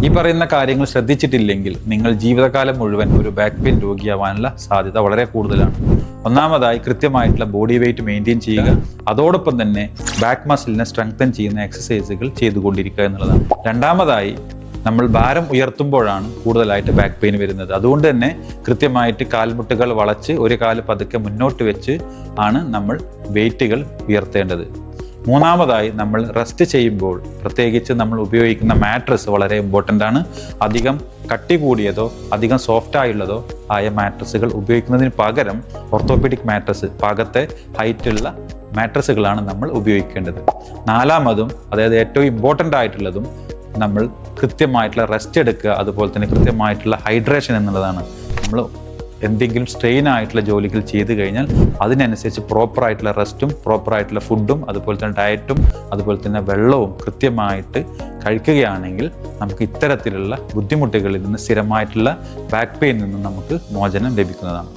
ഈ പറയുന്ന കാര്യങ്ങൾ ശ്രദ്ധിച്ചിട്ടില്ലെങ്കിൽ നിങ്ങൾ ജീവിതകാലം മുഴുവൻ ഒരു ബാക്ക് പെയിൻ രോഗിയാവാനുള്ള സാധ്യത വളരെ കൂടുതലാണ്. ഒന്നാമതായി കൃത്യമായിട്ടുള്ള ബോഡി വെയിറ്റ് മെയിൻറ്റെയിൻ ചെയ്യുക, അതോടൊപ്പം തന്നെ ബാക്ക് മസിലിനെ സ്ട്രെങ്തൻ ചെയ്യുന്ന എക്സസൈസുകൾ ചെയ്തുകൊണ്ടിരിക്കുക എന്നുള്ളതാണ്. രണ്ടാമതായി നമ്മൾ ഭാരം ഉയർത്തുമ്പോഴാണ് കൂടുതലായിട്ട് ബാക്ക് പെയിൻ വരുന്നത്. അതുകൊണ്ട് തന്നെ കൃത്യമായിട്ട് കാൽമുട്ടുകൾ വളച്ച് ഒരു കാല് പതുക്കെ മുന്നോട്ട് വെച്ച് ആണ് നമ്മൾ വെയിറ്റുകൾ ഉയർത്തേണ്ടത്. മൂന്നാമതായി നമ്മൾ റെസ്റ്റ് ചെയ്യുമ്പോൾ പ്രത്യേകിച്ച് നമ്മൾ ഉപയോഗിക്കുന്ന മാട്രസ് വളരെ ഇമ്പോർട്ടൻ്റ് ആണ്. അധികം കട്ടി കൂടിയതോ അധികം സോഫ്റ്റ് ആയുള്ളതോ ആയ മാട്രസുകൾ ഉപയോഗിക്കുന്നതിന് പകരം ഓർത്തോപെഡിക് മാട്രസ്, പാകത്തെ ഹൈറ്റുള്ള മാട്രസുകളാണ് നമ്മൾ ഉപയോഗിക്കേണ്ടത്. നാലാമതും അതായത് ഏറ്റവും ഇമ്പോർട്ടൻ്റ് ആയിട്ടുള്ളതും നമ്മൾ കൃത്യമായിട്ടുള്ള റെസ്റ്റ് എടുക്കുക, അതുപോലെ തന്നെ കൃത്യമായിട്ടുള്ള ഹൈഡ്രേഷൻ എന്നുള്ളതാണ്. നമ്മൾ എന്തെങ്കിലും സ്ട്രെയിൻ ആയിട്ടുള്ള ജോലികൾ ചെയ്തു കഴിഞ്ഞാൽ അതിനനുസരിച്ച് പ്രോപ്പറായിട്ടുള്ള റെസ്റ്റും പ്രോപ്പറായിട്ടുള്ള ഫുഡും അതുപോലെ തന്നെ ഡയറ്റും അതുപോലെ തന്നെ വെള്ളവും കൃത്യമായിട്ട് കഴിക്കുകയാണെങ്കിൽ നമുക്ക് ഇത്തരത്തിലുള്ള ബുദ്ധിമുട്ടുകളിൽ നിന്ന്, സ്ഥിരമായിട്ടുള്ള ബാക്ക് പെയിനിൽ നിന്ന് നമുക്ക് മോചനം ലഭിക്കുന്നതാണ്.